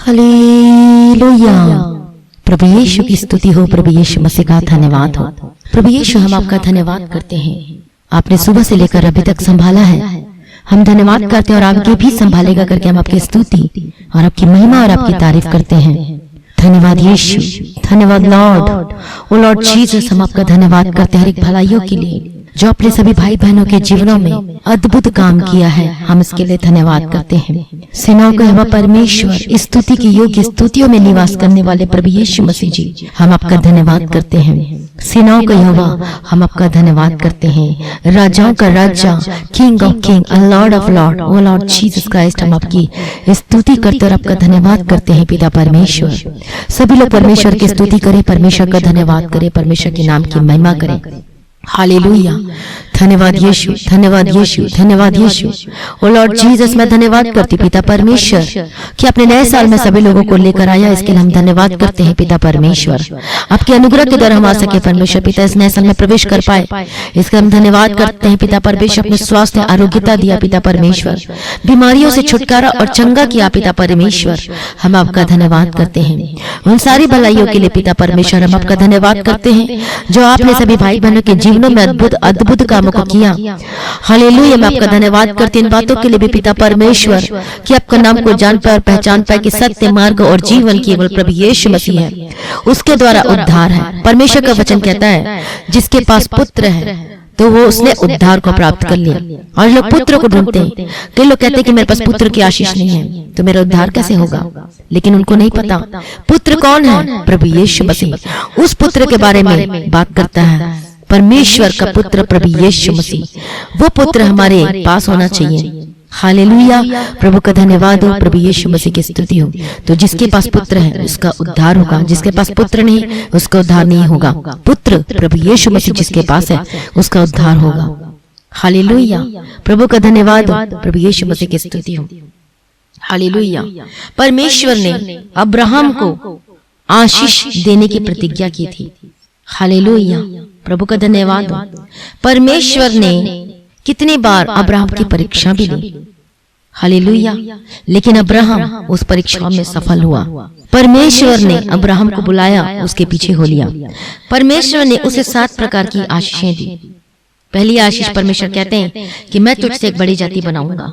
Hallelujah. प्रभु यीशु की स्तुति हो, प्रभु यीशु मसीह का धन्यवाद हो। प्रभु यीशु हम आपका धन्यवाद करते हैं, आपने सुबह से लेकर अभी तक संभाला है। हम धन्यवाद करते हैं और आगे भी संभालेगा करके हम आपकी स्तुति और आपकी महिमा और आपकी तारीफ करते हैं। धन्यवाद यीशु, धन्यवाद लॉर्ड। ओ लॉर्ड जीसस, हम आपका धन्यवाद करते हैं हर एक भलाइयों के लिए जो अपने सभी भाई बहनों के जीवनों में अद्भुत काम किया है। हम इसके लिए धन्यवाद करते हैं। सेनाओं का यहोवा परमेश्वर, स्तुति की योग्य स्तुतियों में निवास करने वाले प्रभु यीशु मसीह जी, हम आपका धन्यवाद करते हैं। सेनाओं का यहोवा, हम आपका धन्यवाद करते हैं। राजाओं का राजा, king of king, lord of lord, O Lord Jesus Christ, हम आपकी स्तुति करते और आपका धन्यवाद करते हैं पिता परमेश्वर। सभी लोग परमेश्वर की स्तुति करें, परमेश्वर का धन्यवाद करें, परमेश्वर के नाम की महिमा करें। हालेलुया। धन्यवाद यीशु, धन्यवाद यीशु, धन्यवाद यीशु। ओ लॉर्ड जीसस, मैं धन्यवाद करती पिता परमेश्वर कि अपने नए साल में सभी लोगों को लेकर आया, इसके लिए हम धन्यवाद करते हैं पिता परमेश्वर। आपके अनुग्रह के द्वारा हम आ सके परमेश्वर पिता, इस नए साल में प्रवेश कर पाए, इसका हम धन्यवाद करते हैं पिता परमेश्वर। अपने स्वास्थ्य आरोग्यता दिया पिता परमेश्वर, बीमारियों से छुटकारा और चंगा किया पिता परमेश्वर, हम आपका धन्यवाद करते हैं। उन सारी भलाइयों के लिए पिता परमेश्वर हम आपका धन्यवाद करते हैं जो आपने सभी भाई बहनों के जीवनों में अद्भुत अद्भुत कामों को किया। हालेलुया। मैं आपका धन्यवाद करती इन बातों के लिए भी पिता परमेश्वर कि आपका नाम को जान पाए और पहचान पाए कि सत्य मार्ग और जीवन केवल प्रभु यीशु मसीह है, उसके द्वारा उद्धार है। परमेश्वर का वचन कहता है जिसके पास पुत्र है तो वो उसने उद्धार को प्राप्त कर लिया। और लोग पुत्र को ढूंढते हैं। कई लोग कहते हैं कि मेरे पास पुत्र की आशीष नहीं है तो मेरा उद्धार कैसे होगा, लेकिन उनको नहीं पता पुत्र कौन है। प्रभु यीशु मसीह उस पुत्र के बारे में बात करता है। परमेश्वर का पुत्र प्रभु यीशु मसीह, वो पुत्र हमारे पास होना चाहिए। हालेलुया। प्रभु का धन्यवाद हो, प्रभु यीशु मसीह की स्तुति हो। तो जिसके पास पुत्र है उसका उद्धार होगा, जिसके पास पुत्र नहीं उसका उद्धार नहीं होगा। पुत्र प्रभु यीशु मसीह जिसके पास है उसका उद्धार होगा। हालेलुया। प्रभु का धन्यवाद हो, प्रभु यीशु मसीह की स्तुति हो। हालेलुया। परमेश्वर ने अब्राहम को आशीष देने की प्रतिज्ञा की थी। हालेलुया। प्रभु का धन्यवाद हो। परमेश्वर ने कितनी बार अब्राहम की परीक्षा भी ली। हालेलुया। लेकिन अब्राहम उस परीक्षा में सफल हुआ। परमेश्वर ने अब्राहम को बुलाया, उसके पीछे हो लिया। परमेश्वर ने उसे 7 प्रकार की आशीषें दी। पहली आशीष परमेश्वर कहते हैं कि मैं तुझसे एक बड़ी जाति बनाऊंगा।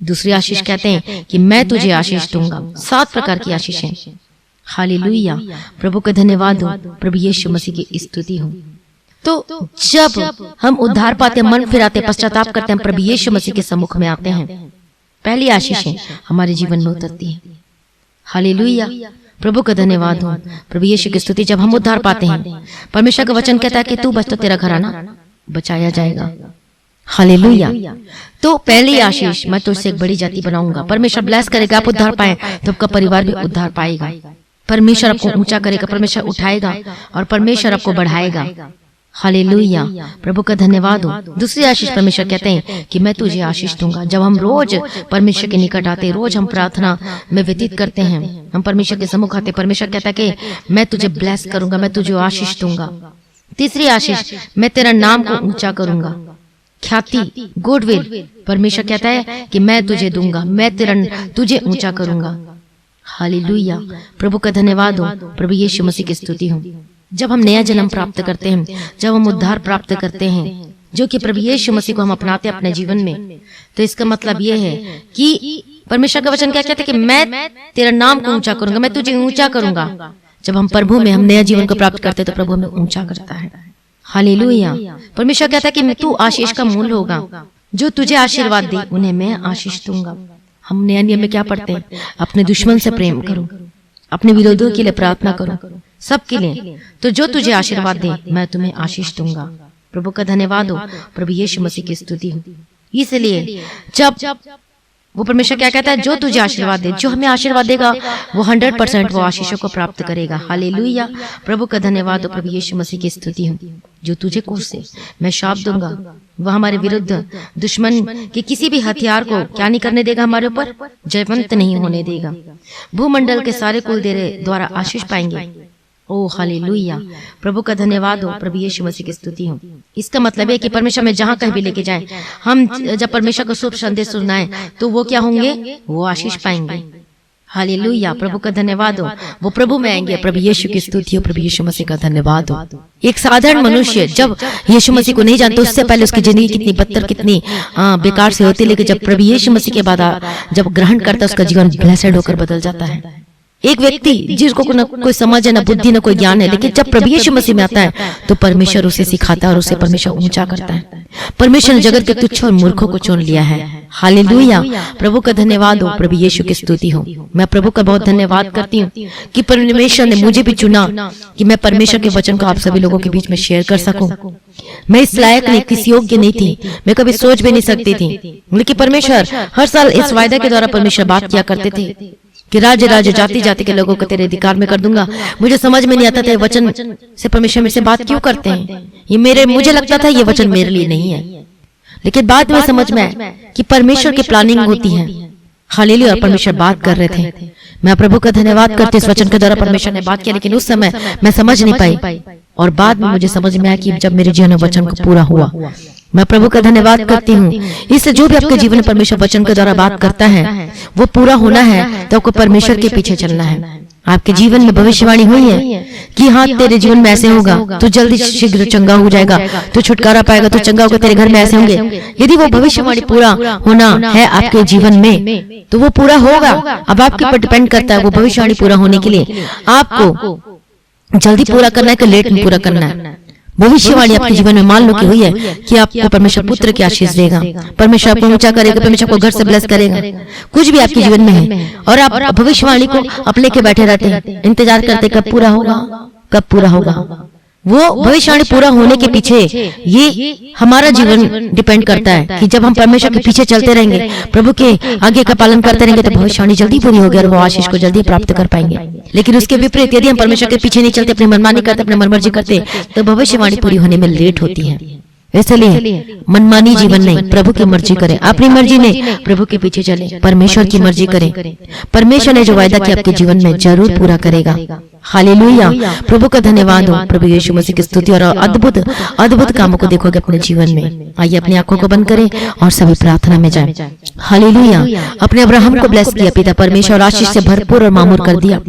दूसरी आशीष कहते हैं कि मैं तुझे आशीष दूंगा। 7 प्रकार की आशीषें। हालेलुया। प्रभु का धन्यवाद हो, प्रभु यीशु मसीह की स्तुति हो। तो जब हम उद्धार पाते, मन फिराते, पश्चाताप करते हैं, प्रभु यीशु मसीह के सम्मुख में आते हैं, पहली आशीषें हमारे जीवन में उतरती है। हालेलुया। प्रभु का धन्यवाद हो, प्रभु यीशु की स्तुति। जब हम उद्धार पाते हैं, परमेश्वर का वचन कहता है कि तू बच तो तेरा घराना बचाया जाएगा। हालेलुया। तो पहली आशीष, मैं तुझसे एक बड़ी जाति बनाऊंगा। परमेश्वर ब्लेस करेगा, आप उद्धार पाए तो आपका परिवार भी उद्धार पाएगा। परमेश्वर आपको ऊंचा करेगा, परमेश्वर उठाएगा और परमेश्वर आपको बढ़ाएगा। हालेलुया। प्रभु का धन्यवाद हो। दूसरी आशीष परमेश्वर कहते हैं कि मैं तुझे आशीष दूंगा। जब हम रोज परमेश्वर के निकट आते, रोज हम प्रार्थना में व्यतीत करते हैं, हम परमेश्वर के सम्मुख आते, परमेश्वर कहता है कि मैं तुझे ब्लेस करूंगा, मैं तुझे आशीष दूंगा। तीसरी आशीष, मैं तेरा नाम को ऊंचा करूंगा। ख्याति, गुडविल, परमेश्वर कहता है कि मैं तुझे दूंगा, मैं तुझे ऊंचा करूंगा। हालेलुया। प्रभु का धन्यवाद हो, प्रभु यीशु मसीह की स्तुति हो। जब हम नया जन्म प्राप्त करते हैं, जब हम उद्धार प्राप्त करते हैं, जो कि प्रभु यीशु मसीह को हम अपनाते हैं अपने जीवन में, तो इसका मतलब यह है कि परमेश्वर का वचन क्या कहता है कि मैं तेरा नाम को ऊंचा करूंगा, मैं तुझे ऊंचा करूंगा। जब हम प्रभु में, हम नया जीवन को प्राप्त करते हैं, तो प्रभु हमें ऊंचा करता है। हालेलुया। परमेश्वर कहता है कि तू आशीष का मूल होगा, जो तुझे आशीर्वाद दे उन्हें मैं आशीष दूंगा। हम नया नियम में क्या पढ़ते हैं? अपने दुश्मन से प्रेम करो, अपने विरोधियों के लिए प्रार्थना करो, सबके लिए। तो जो तुझे आशीर्वाद दे मैं तुम्हें आशीष दूंगा। प्रभु का धन्यवाद हो, प्रभु यीशु मसीह की स्तुति हो। इसलिए जब वो परमेश्वर क्या कहता है, जो तुझे आशीर्वाद दे, जो हमें आशीर्वाद देगा वो 100% वो आशीषों को प्राप्त करेगा। हालेलुया। प्रभु का धन्यवाद हो, प्रभु यीशु मसीह की स्तुति हो। जो तुझे कोसे मैं शाप दूंगा, वह हमारे विरुद्ध दुश्मन के किसी भी हथियार को क्या नहीं करने देगा, हमारे ऊपर जयवंत नहीं होने देगा। भूमंडल के सारे कुल तेरे द्वारा आशीष पाएंगे। ओ हालेलुया। प्रभु का धन्यवाद हो, प्रभु यीशु मसीह की स्तुति हो। इसका मतलब है कि परमेश्वर में जहां कहीं भी लेके जाए, हम जब परमेश्वर का शुभ संदेश सुनाएं तो वो क्या होंगे, वो आशीष पाएंगे। हालेलुया, प्रभु का धन्यवाद हो। वो प्रभु में आएंगे। प्रभु यीशु की स्तुति हो, प्रभु यीशु मसीह का धन्यवाद हो। एक साधारण मनुष्य जब यीशु मसीह को नहीं जानता, उससे पहले उसकी जिंदगी कितनी बदतर, कितनी बेकार से होती, लेकिन जब प्रभु यीशु मसीह के बाद जब ग्रहण करता है, उसका जीवन ब्लेसेड होकर बदल जाता है। एक व्यक्ति जिसको न कोई समझ है, न बुद्धि, न कोई ज्ञान है, लेकिन जब प्रभु यीशु मसीह में आता है तो परमेश्वर उसे सिखाता है और उसे परमेश्वर ऊंचा करता है। परमेश्वर ने जगत के तुच्छ और मूर्खों को चुन लिया है। हालेलुया, प्रभु का धन्यवाद हो, प्रभु यीशु की स्तुति हो। मैं प्रभु का बहुत धन्यवाद करती हूँ कि परमेश्वर ने मुझे भी चुना कि मैं परमेश्वर के वचन को आप सभी लोगों के बीच में शेयर कर सकूं। मैं इस लायक नहीं, किसी योग्य नहीं थी, मैं कभी सोच भी नहीं सकती थी, लेकिन परमेश्वर हर साल इस वायदा के द्वारा परमेश्वर बात किया करते थे कि राज्य राज्य जाति जाति के लोगों को तेरे अधिकार में कर दूंगा। मुझे समझ में नहीं आता था ये वचन से परमेश्वर मेरे से बात क्यों करते हैं। ये मुझे लगता था ये वचन मेरे लिए नहीं है, लेकिन बाद में समझ में आया कि परमेश्वर की प्लानिंग होती है। हालेलुया, और परमेश्वर बात कर रहे थे। मैं प्रभु का धन्यवाद करती, इस वचन के द्वारा परमेश्वर ने बात किया, लेकिन उस समय मैं समझ नहीं पाई और बाद में मुझे समझ में आया कि जब मेरे जीवन में वचन को पूरा हुआ। मैं प्रभु का धन्यवाद करती हूँ। इससे जो भी आपके जीवन में परमेश्वर वचन के द्वारा बात करता है वो पूरा होना है, तो आपको परमेश्वर के पीछे चलना है। आपके जीवन में भविष्यवाणी हुई है कि हाँ तेरे जीवन में ऐसे होगा, तो जल्दी शीघ्र चंगा हो जाएगा, तो छुटकारा पाएगा, तो चंगा होगा, तेरे घर में ऐसे होंगे। यदि वो भविष्यवाणी पूरा होना है आपके जीवन में तो वो पूरा होगा। अब आपके ऊपर डिपेंड करता है वो भविष्यवाणी पूरा होने के लिए आपको जल्दी पूरा करना है कि लेट में पूरा करना है। भविष्यवाणी आपके जीवन में मान लो कि हुई है कि आपको परमेश्वर पुत्र की आशीष देगा, परमेश्वर आपको ऊंचा करेगा, परमेश्वर आपको घर से ब्लेस करेगा, कुछ भी आपके जीवन में है और आप भविष्यवाणी को आप लेके बैठे रहते हैं, इंतजार करते कब पूरा होगा, कब पूरा होगा। वो भविष्यवाणी पूरा होने के पीछे ये हमारा जीवन डिपेंड करता है कि जब हम परमेश्वर के पीछे चलते रहेंगे, प्रभु के आगे का पालन करते रहेंगे, तो भविष्यवाणी जल्दी पूरी होगी और वो आशीष को जल्दी प्राप्त कर पाएंगे। लेकिन उसके विपरीत यदि हम परमेश्वर के पीछे नहीं चलते, अपनी मनमानी करते, अपने मनमर्जी करते, तो भविष्यवाणी पूरी होने में लेट होती है। इसलिए मनमानी जीवन नहीं, प्रभु की मर्जी करें, अपनी मर्जी नहीं, प्रभु के पीछे चलें, परमेश्वर की मर्जी करें। परमेश्वर ने जो वायदा किया आपके जीवन में जरूर पूरा करेगा। हालेलुया, प्रभु का धन्यवाद हो, प्रभु यीशु मसीह की स्तुति और अद्भुत अद्भुत कामों को देखोगे अपने जीवन में। आइए अपनी आंखों को बंद करें और सभी प्रार्थना में जाएं। हालेलुया, अपने अब्राहम को ब्लेस किया पिता परमेश्वर, आशीष से भरपूर और मामूर कर दिया।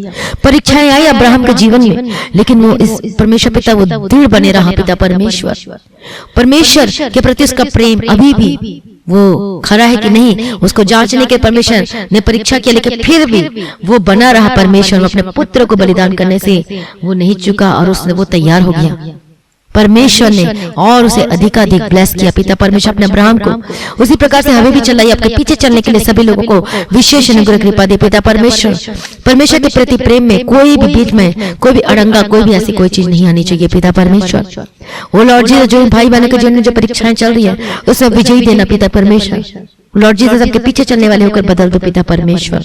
परीक्षाएं आई अब्राहम के जीवन में, लेकिन वो इस परमेश्वर पिता वो दृढ़ बने रहा। पिता परमेश्वर के प्रति उसका प्रेम अभी भी वो खरा है कि नहीं, उसको जांचने के परमेश्वर ने परीक्षा किया, लेकिन फिर भी वो बना रहा। परमेश्वर अपने पुत्र को बलिदान करने से वो नहीं चुका और उसने वो तैयार हो गया। परमेश्वर ने और उसे अधिकाधिक ब्लेस किया। पिता परमेश्वर अपने अब्राहम को उसी प्रकार से हमें भी चलाइए, आपके पीछे चलने के लिए सभी लोगों को विशेष अनुग्रह कृपा दे। पिता परमेश्वर के प्रति प्रेम में कोई भी बीच में कोई भी अड़ंगा, कोई भी ऐसी कोई चीज नहीं आनी चाहिए। पिता परमेश्वर ओ लॉर्ड जी, जो भाई बहनों के जीवन में जो परीक्षाएं चल रही है उसमें विजयी देना। पिता परमेश्वर लॉर्ड जी सबके पीछे चलने वाले होकर बदल दो। पिता परमेश्वर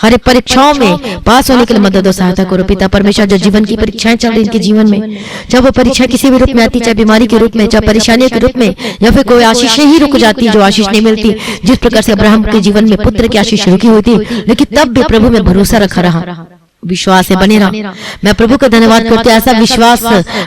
हर एक परीक्षाओं में पास होने के लिए मदद और सहायता करो। पिता परमेश्वर जो जीवन की परीक्षाएं चल रही इनके जीवन में, जब वो परीक्षा किसी भी रूप में आती, चाहे बीमारी के रूप में, चाहे परेशानियों के रूप में, या फिर कोई आशीष ही रुक जाती है, जो आशीष नहीं मिलती, जिस प्रकार से अब्राहम के जीवन में पुत्र की आशीष रुकी हुई थी, लेकिन तब भी प्रभु में भरोसा रखा रहा, विश्वास से बने रहा। मैं प्रभु का धन्यवाद करती हूँ, ऐसा विश्वास,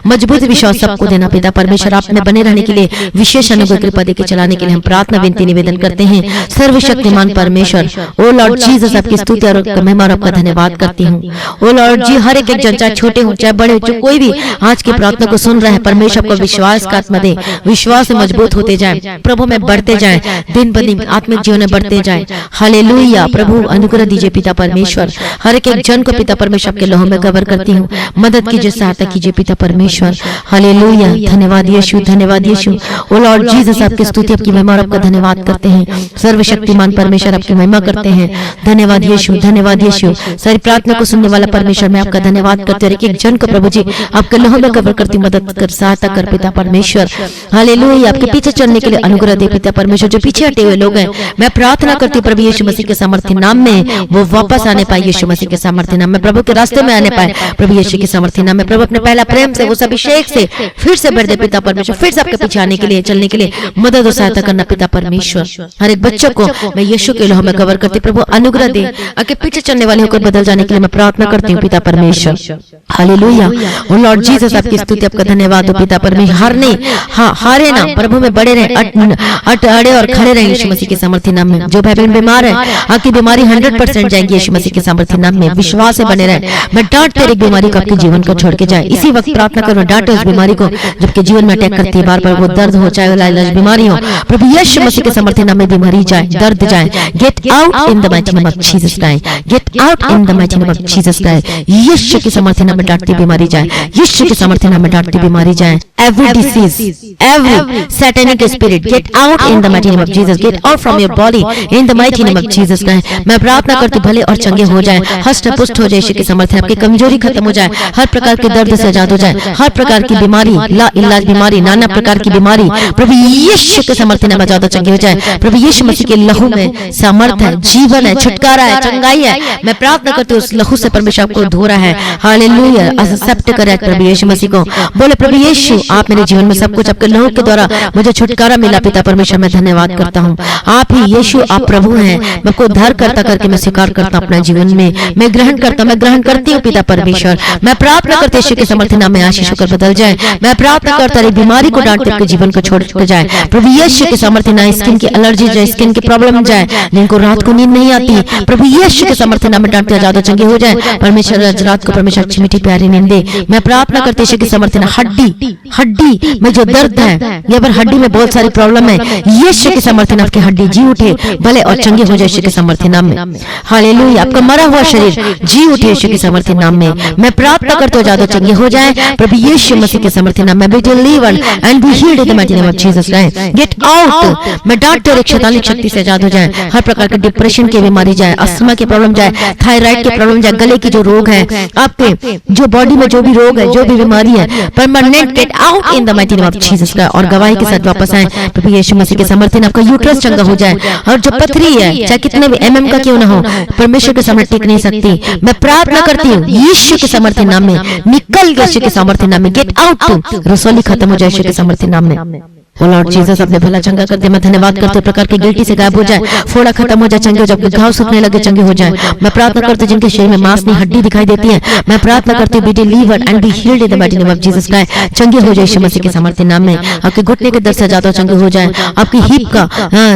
मजबूत विश्वास सबको देना। पिता परमेश्वर आप में बने रहने के लिए विशेष अनुग्रह कृपा देकर चलाने के लिए हम प्रार्थना विनती निवेदन करते हैं। सर्वशक्तिमान परमेश्वर ओ लॉर्ड जीसस आपकी स्तुति और महिमा और आपका धन्यवाद करती हूँ। ओ लॉर्ड जी हर एक जन, चाहे छोटे हो चाहे बड़े हो, जो कोई भी आज की प्रार्थना को सुन रहा है, परमेश्वर को विश्वास का आत्मा दे, विश्वास से मजबूत होते जाए, प्रभु में बढ़ते जाए, दिन ब दिन आत्मिक जीवन में बढ़ते जाए। हालेलुया, प्रभु अनुग्रह दीजिए। पिता परमेश्वर हर एक जन को पिता परमेश्वर के लोह में कवर करती हूँ, मदद कीजिए, सहायता कीजिए। पिता परमेश्वर हालेलुया, धन्यवाद यीशु, धन्यवाद यीशु। ओ लॉर्ड जीसस आपकी स्तुति आपकी महिमा और आपका धन्यवाद करते हैं। सर्वशक्तिमान परमेश्वर आपकी महिमा करते हैं। धन्यवाद यीशु, धन्यवाद यीशु। सारी प्रार्थना को सुनने वाला परमेश्वर मैं आपका धन्यवाद करते हैं। एक जन को प्रभु जी आपके लोह में कवर करती, मदद कर, सहायता कर। पिता परमेश्वर हालेलुया, आपके पीछे चलने के लिए अनुग्रह दे। पिता परमेश्वर जो पीछे हटे हुए लोग हैं, मैं प्रार्थना करती हूँ प्रभु यीशु मसीह के सामर्थ्य नाम में वो वापस आने पाए। यीशु मसीह के सामर्थ्य नाम में प्रभु के रास्ते में आने पाए प्रभु यीशु के सामर्थ्य नाम में। प्रभु अपने पहला प्रेम से, उस अभिषेक से फिर से बढ़ दे पिता परमेश्वर, फिर से आपके पीछे आने के लिए, चलने के लिए मदद और सहायता करना पिता परमेश्वर। हर एक बच्चे को मैं यीशु के लोह में कवर करती प्रभु अनुग्रह दे, आगे पीछे चलने वाले होकर बदल जाने के लिए मैं प्रार्थना करती हूँ पिता परमेश्वर। हालेलुया। ओ लॉर्ड जीसस, आपकी स्तुति, आपका धन्यवाद हो पिता परमेश्वर। हारे ना प्रभु में बड़े रहे, अड़े और खड़े रहे यीशु मसीह के सामर्थ्य नाम में। जो भाई बहन बीमार है आपकी बीमारी 100% जाएगी यीशु मसीह के सामर्थ्य नाम में। विश्वास से बने रहे। मैं डांट तेरी बीमारी को आपके जीवन को छोड़ के जाए। इसी वक्त प्रार्थना करो, डांटो उस बीमारी को जबकि जीवन में अटैक करती है बार बार, वो दर्द हो चाहे लाइलाज बीमारी हो, प्रभु यीशु मसीह के सामर्थ्य नाम में बीमारी जाए, दर्द जाए। Get out in the mighty name of Jesus Christ, get out in the mighty name of Jesus Christ. Yeshu के सामर्थ्य नाम में डांटती बीमारी जाए, यीशु के सामर्थ्य नाम में डांटती बीमारी जाए। Every disease, every satanic spirit, get out in the mighty name of Jesus. Get out from your body in the mighty name of Jesus Christ. मैं प्रार्थना करती भले और चंगे हो जाए, हष्ट पुष्ट हो जाए यीशु के सामर्थ्य, आपकी कमजोरी खत्म हो जाए, हर प्रकार के दर्द से आजाद हो जाए, हर प्रकार की बीमारी, ला इलाज बीमारी, नाना प्रकार की बीमारी प्रभु यीशु के सामर्थ्य नाम में आजाद चंगे हो जाए। प्रभु यीशु मसीह के लहू में सामर्थ है, जीवन है, छुटकारा है, चंगाई है। मैं प्रार्थना करती हूँ उस लहू से परमेश्वर आपको धो रहा है। हालेलुया। एक्सेप्ट करें प्रभु यीशु मसीह को। बोले प्रभु यीशु, आप मेरे जीवन में सब कुछ आपके लहू के द्वारा मुझे छुटकारा मिला पिता परमेश्वर, मैं धन्यवाद करता हूँ। आप ही यीशु, आप प्रभु हैं। मैं आपको उद्धार करता करके मैं स्वीकार करता हूँ अपने जीवन में, मैं ग्रहण करता हूँ, मैं ग्रहण करती हूँ पिता परमेश्वर। मैं प्रार्थना करते यीशु के सामर्थ्य नाम में आशीष होकर बदल जाए। मैं प्रार्थना करता रही बीमारी को डांटते आपके जीवन को छोड़ जाए प्रभु यीशु के सामर्थ्य नाम। स्किन की एलर्जी जाए, स्किन की प्रॉब्लम जाए, जिनको रात को नींद नहीं आती प्रभु यीशु के सामर्थ्य नाम में डांटते आजाद चंगे हो जाए परमेश्वर। आज रात को परमेश्वर अच्छी मीठी प्यारी नींद दे। मैं प्रार्थना करते यीशु के सामर्थ्य नाम। हड्डी में जो दर्द है या फिर हड्डी में बहुत सारी प्रॉब्लम है, यीशु के सामर्थ्य नाम आपकी हड्डी जी उठे भले और चंगे हो जाए यीशु के सामर्थ्य नाम में। हालेलुया। आपका मरा हुआ शरीर जी उठे यीशु के सामर्थ्य नाम में। मैं प्रार्थना करते हो ज्यादा चंगे हो जाए प्रभु यीशु मसीह के सामर्थ्य नाम में। Be delivered and be healed in the mighty name of Jesus Christ. Get out. मैं डांटते और शैतानिक शक्ति से आजाद हो जाए, हर प्रकार के डिप्रेशन की बीमारी जाए, अस्थमा की प्रॉब्लम जाए, थायराइड की प्रॉब्लम जाए, गले की जो रोग है, आपके जो बॉडी में जो भी रोग है, जो भी बीमारी है, permanent gate out in the mighty name of Jesus Christ. और गवाही के साथ वापस आए प्रभु यीशु मसीह के सामर्थ्य नाम। आपका यूट्रस चंगा हो जाए, और जो पथरी है चाहे कितने भी एमएम का क्यों ना हो, परमेश्वर के सामने टिक नहीं सकती। मैं प्रार्थना करती हूँ यीशु के सामर्थ्य नाम में, निकल गए यीशु के सामर्थ्य नाम में। Get out. रसोली खत्म हो जाए यीशु के सामर्थ्य नाम में। ओ लॉर्ड जीसस, अपने भला चंगा कर दे। मैं धन्यवाद करते हूँ प्रकार की गिल्टी से गायब हो जाए, फोड़ा खत्म हो जाए, चंगे हो जाए, घाव सूखने लगे चंगे हो जाए। मैं प्रार्थना करती हूँ जिनके शरीर में मांस नहीं हड्डी दिखाई देती है, मैं प्रार्थना करती हूँ be delivered and be healed in the mighty name of Jesus Christ. चंगे हो जाए यीशु मसीह के सामर्थ्य नाम में। आपके घुटने के दर्द से ज्यादा चंगे हो जाए, आपकी हिप का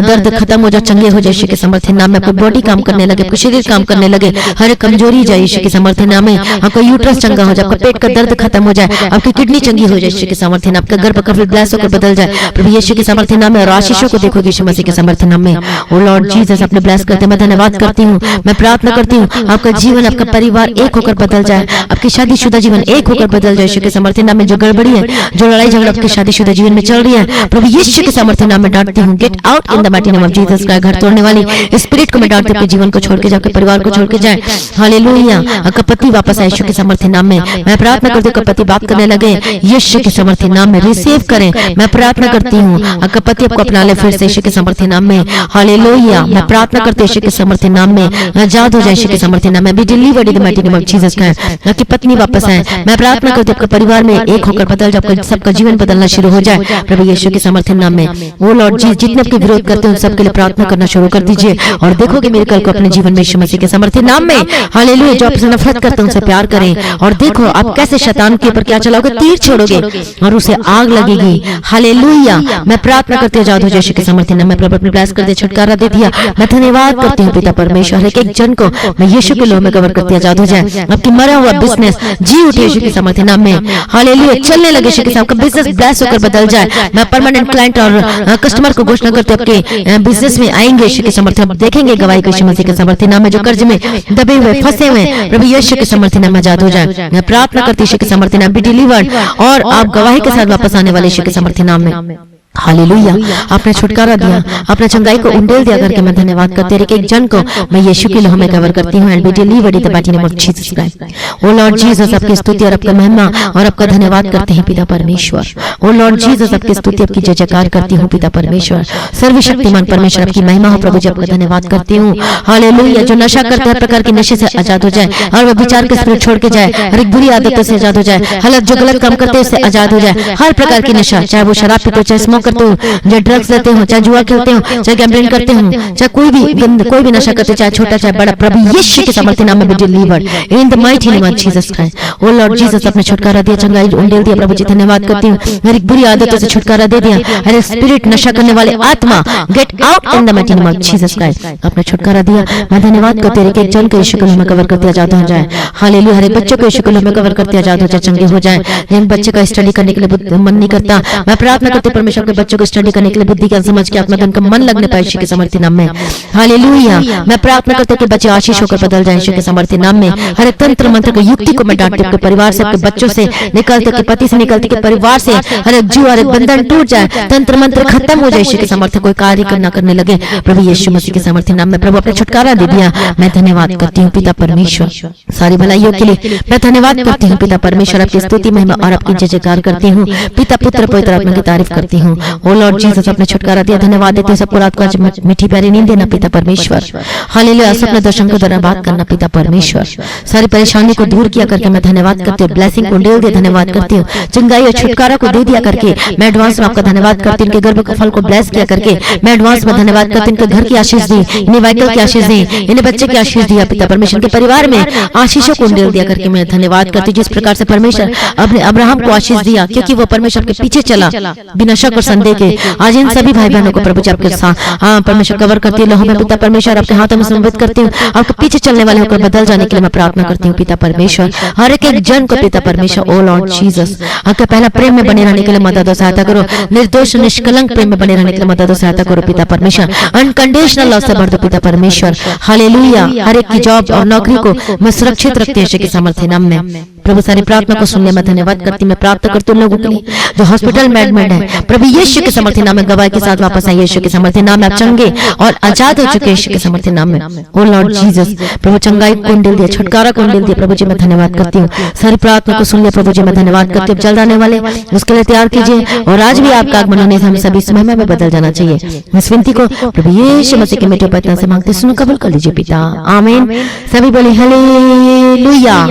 दर्द खत्म हो जाए, चंगे हो जाए यीशु के सामर्थ्य नाम में। आपकी बॉडी काम करने लगे, आपका शरीर काम करने लगे, हर एक कमजोरी जाए यीशु के सामर्थ्य नाम में। आपका यूट्रस चंगा हो जाए, आपका पेट का दर्द खत्म हो जाए, आपकी किडनी चंगी हो जाए यीशु के सामर्थ्य नाम। आपका गर्भ कभी ब्लेस होकर बदल जाए प्रभु यीशु के सामर्थ्य नाम में। और आशीषों को देखोगे यीशु मसीह के सामर्थ्य नाम में। ओ लॉर्ड जीसस, अपने ब्लेस करते मैं धन्यवाद करती हूँ। मैं प्रार्थना करती हूँ आपका जीवन, आपका परिवार एक होकर बदल जाए, आपकी शादीशुदा जीवन एक होकर बदल जाए यीशु के सामर्थ्य नाम में। जो गड़बड़ी है, जो लड़ाई झगड़ा आपके शादीशुदा जीवन में चल रही है प्रभु यीशु के सामर्थ्य नाम में डांटती हूँ। Gate out in the mighty name of Jesus का। घर तोड़ने वाली स्पिरिट को मैं डांटती हूँ, जीवन को छोड़ के जाए, परिवार को छोड़ के जाए। हालेलुया। आपका पति वापस आए यीशु के सामर्थ्य नाम में। मैं प्रार्थना करती हूँ पति बात करने लगे यीशु के सामर्थ्य नाम में। रिसीव करें। मैं प्रार्थना करती हूँ आपका पति आपको अपना ले फिर से यीशु के सामर्थ्य नाम में। हालेलुया। मैं प्रार्थना करती हूँ यीशु के सामर्थ्य नाम में। आजाद हो जाए यीशु के सामर्थ्य नाम में। Be delivered in the mighty name of Jesus Christ. आपकी पत्नी वापस आए। मैं प्रार्थना करती हूँ आपके परिवार में एक होकर बदल जाए, सबका जीवन बदलना शुरू हो जाए प्रभु यीशु के सामर्थ्य नाम में। वो लॉर्ड जी, जितने आपके विरोध करते हैं सबके लिए प्रार्थना करना शुरू कर दीजिए, और देखोगे मेरे कल को अपने जीवन में यीशु मसीह के सामर्थ्य नाम में। हालेलुया। जो आपसे नफरत करते हैं उनसे प्यार करें, और देखो आप कैसे शैतान के ऊपर क्या चलाओगे, तीर छोड़ोगे और उसे आग लगेगी। हालेलुया। मैं प्रार्थना करती हूँ आजाद हो जाए यीशु के सामर्थ्य नाम में। प्रभु अपने ब्लेस कर दे, छुटकारा दे दिया। मैं धन्यवाद करती हूँ पिता परमेश्वर। एक जन को मैं यीशु के लोह में कवर करती आजाद हो जाए। आपकी मरा हुआ बिजनेस जी उठे यीशु के सामर्थ्य नाम में। हालेलुया। चलने लगे यीशु के साथ, आपका बिजनेस ब्लेस होकर बदल जाए। मैं परमानेंट क्लाइंट और कस्टमर को घोषणा करते आपके बिजनेस में आएंगे यीशु के सामर्थ्य। आप देखेंगे गवाही को यीशु मसीह के सामर्थ्य नाम में। जो कर्ज में दबे हुए फंसे हुए प्रभु यीशु के सामर्थ्य नाम में आजाद हो जाए। मैं प्रार्थना करती यीशु के सामर्थ्य नाम। बी डिलीवर्ड, और आप गवाही के साथ वापस आने वाले यीशु के सामर्थ्य नाम में। हालेलुया। आपने छुटकारा दिया, आपने चंगाई को उंडेल दिया करके मैं धन्यवाद करती हूँ। एक जन को मैं यीशु के लोहे में कवर करती हूँ and be delivered in the mighty name of Jesus Christ. O Lord Jesus, आपकी स्तुति और आपका महिमा और आपका धन्यवाद करते हैं पिता परमेश्वर। ओ लॉर्ड जीसस, आपकी स्तुति आपकी जय जयकार करती हूँ पिता परमेश्वर। सर्वशक्तिमान परमेश्वर, आपकी महिमा हो प्रभु जी, आपका धन्यवाद करती हूँ। हालेलुया। जो नशा करते हर प्रकार के नशे से आजाद हो जाए और वह विचार के स्पिरिट छोड़ के जाए, हर एक बुरी आदतों से आजाद हो जाए, हालत जो गलत काम करते हैं उससे आजाद हो जाए, हर प्रकार की नशा, चाहे वो शराब पीते हो, चाहे स्मोक करते हो, चाहे ड्रग्स लेते हो, चाहे जुआ खेलते हो, चाहे गैम्बलिंग करते हो, चाहे कोई भी नशा करते, चाहे छोटा चाहे बड़ा, प्रभु यीशु के सामर्थ्य नाम में be delivered in the mighty name of Jesus Christ. O Lord Jesus, आपने छुटकारा दिया, चंगाई उंडेल दिया प्रभु जी, धन्यवाद करती हूँ। हर एक बुरी आदतों से छुटकारा दे दिया, हर स्पिरिट नशा करने वाले आत्मा gate out in the mighty name of Jesus Christ. आपने छुटकारा दिया, मैं धन्यवाद करती हूँ। एक जन को यीशु के नाम में कवर करते आजाद हो जाए। हालेलुया। हर एक बच्चे को यीशु के नाम में कवर करते आजाद हो जाए, चंगे हो जाए। जिन बच्चे का स्टडी करने के लिए मन नहीं करता, मैं प्रार्थना करती हूँ परमेश्वर के बच्चों को स्टडी करने के लिए बुद्धि का समझ के आत्मा का मन लगने पाए यीशु के सामर्थ्य नाम में। हालेलुया। मैं प्रार्थना करती हूँ कि बच्चे आशीष होकर बदल जाए यीशु के सामर्थ्य नाम में। हर एक तंत्र मंत्र की युक्ति को मैं डांटती हूँ कि परिवार से, आपके बच्चों से निकलते, के पति से निकलते, के परिवार से हर एक जुआ, हर एक बंधन टूट जाए, तंत्र मंत्र खत्म हो जाए यीशु के सामर्थ्य, कोई कार्य करना करने लगे प्रभु यीशु मसीह के सामर्थ्य नाम में। प्रभु आपने छुटकारा दे दिया, मैं धन्यवाद करती हूँ पिता परमेश्वर। सारी भलाइयों के लिए मैं धन्यवाद करती हूँ पिता परमेश्वर। आपकी स्तुति महिमा और आपकी जय जयकार करती हूँ पिता पुत्र पवित्र आत्मा की तारीफ करती हूँ। ओ लॉर्ड जीसस, आपने छुटकारा दिया, धन्यवाद देते हैं। सबको रात को आज मीठी प्यारी नींद देना पिता परमेश्वर। हालेलुया। सपने दर्शन को द्वारा बात करना पिता परमेश्वर। सारी परेशानी को दूर किया करके मैं धन्यवाद करती हूँ। ब्लेसिंग को डेल दे धन्यवाद करती हूँ। चंगाई और छुटकारा को दे दिया करके मैं एडवांस में आपका धन्यवाद करती हूँ। इनके गर्भ के फल को ब्लेस किया करके मैं एडवांस में धन्यवाद करती हूँ। इनके घर की आशीष दी, इन्हें व्हीकल की आशीष दी, इन्हें बच्चे की आशीष दिया पिता परमेश्वर। के परिवार में आशीषों को डेल दिया करके मैं धन्यवाद करती हूँ। जिस प्रकार से परमेश्वर अपने अब्राहम को आशीष दिया, क्योंकि वो परमेश्वर के पीछे चला बिना शक और संदेह के, आज इन सभी भाई बहनों को प्रभु जी आपके साथ परमेश्वर कवर करती है। लोहो में पिता परमेश्वर आपके हाथों में समर्पित करती हूँ। आपके पीछे चलने वाले होकर बदल जाने के लिए मैं प्रार्थना करती हूँ पिता परमेश्वर। हर एक जन को पिता परमेश्वर, ओ लॉर्ड जीसस, आपके पहला प्रेम में बने रहने के लिए मदद और सहायता करो। निर्दोष निष्कलंक प्रेम में बने रहने के लिए मदद और सहायता करो पिता परमेश्वर। अनकंडीशनल लव से भर दो पिता परमेश्वर। हालेलुया। हर एक की जॉब और नौकरी को मैं सुरक्षित रखती हूँ के सामर्थ्य नाम में। प्रभु सारी प्रार्थना को सुनने में धन्यवाद करती। मैं प्रार्थना करती हूँ लोगों के लिए जो हॉस्पिटल में एडमिट है, प्रभु यीशु के सामर्थ्य नाम में गवाही के साथ वापस आइए यीशु के सामर्थ्य नाम में। आप चंगे और आजाद हो चुके यीशु के सामर्थ्य नाम में। ओ लॉर्ड जीसस, प्रभु चंगाई को दिल दिया, छुटकारा को दिल दिया प्रभु जी, मैं धन्यवाद करती हूँ। सारी प्रार्थना को सुन लिया प्रभु जी, मैं धन्यवाद करती हूँ। जल्द आने वाले उसके लिए तैयार कीजिए और आज भी आपका आगमन होने से हम सभी समय में बदल जाना चाहिए। इस विनती को प्रभु यीशु मसीह के मीठे पत्ना से मांगते सुनो, कबूल कर लीजिए पिता, आमीन। सभी बोले हालेलुया।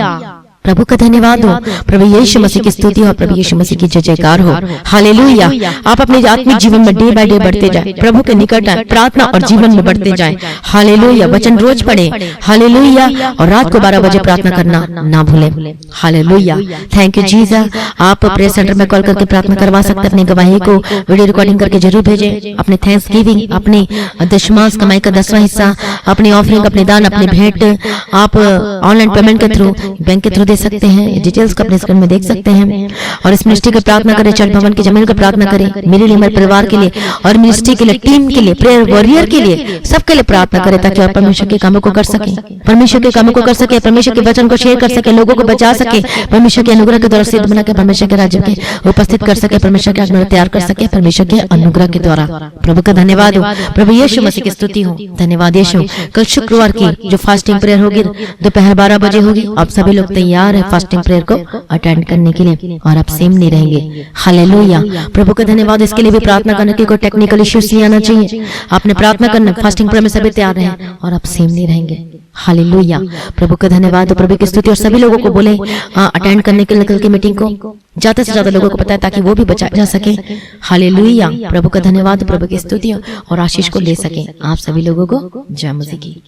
प्रभु का धन्यवाद हो, प्रभु यीशु मसीह की स्तुति हो, प्रभु यीशु मसीह की जय जयकार हो। हालेलुया। आप अपने आत्मिक जीवन में डे बाय डे बढ़ते जाए, प्रभु के निकट आए, प्रार्थना और जीवन में बढ़ते जाए। हालेलुया। वचन रोज पढ़े। हालेलुया। और रात को 12 बजे प्रार्थना करना ना भूलें। हालेलुया। Thank you Jesus. आप प्रेयर सेंटर में कॉल करके प्रार्थना करवा सकते हैं। अपनी गवाही को वीडियो रिकॉर्डिंग करके जरूर भेजें। अपने थैंक्स गिविंग, अपनी दशमांश कमाई का 10वां हिस्सा, अपनी ऑफरिंग, अपने दान, अपने भेंट आप ऑनलाइन पेमेंट के थ्रू, बैंक के थ्रू दे सकते हैं। डिटेल्स को अपने स्क्रीन में देख सकते हैं। और इस मिनिस्ट्री की प्रार्थना करें, चर्च भवन की जमीन की प्रार्थना करें, मेरे लिए, मेरे परिवार के लिए और मिनिस्ट्री के लिए, टीम के लिए, प्रेयर वॉरियर के लिए, सबके लिए प्रार्थना करें ताकि आप परमेश्वर के कामों को कर सके, परमेश्वर के कामों को कर सके, परमेश्वर के वचन को शेयर कर सके, लोगों को बचा सके, परमेश्वर के अनुग्रह के द्वारा सिद्ध बना के परमेश्वर के राज्य के उपस्थित कर सके, परमेश्वर के आज्ञा तैयार कर सके, परमेश्वर के अनुग्रह के द्वारा। प्रभु का धन्यवाद हो, प्रभु यीशु मसीह की स्तुति हो। धन्यवाद यीशु। कल शुक्रवार की जो फास्टिंग प्रेयर होगी दोपहर 12 बजे होगी। आप सभी लोग तैयार है फास्टिंग प्रेयर को अटेंड करने के लिए और आप सेम नहीं रहेंगे। हालेलुया। प्रभु का धन्यवाद। इसके लिए भी प्रार्थना करने की कोई टेक्निकल इश्यूज नहीं आना चाहिए। आपने प्रार्थना करना, फास्टिंग प्रेयर में सभी तैयार रहें और आप सेम नहीं रहेंगे। हालेलुया। प्रभु का धन्यवाद। प्रभु की स्तुति। और सभी लोगों को बोले अटेंड करने के लिए कल की मीटिंग को ज्यादा से ज्यादा लोगों को पता है ताकि वो भी बचाया जा सके। हालेलुया। प्रभु का धन्यवाद। प्रभु की स्तुति और आशीष को ले सके। आप सभी लोगों को जय मसीह की।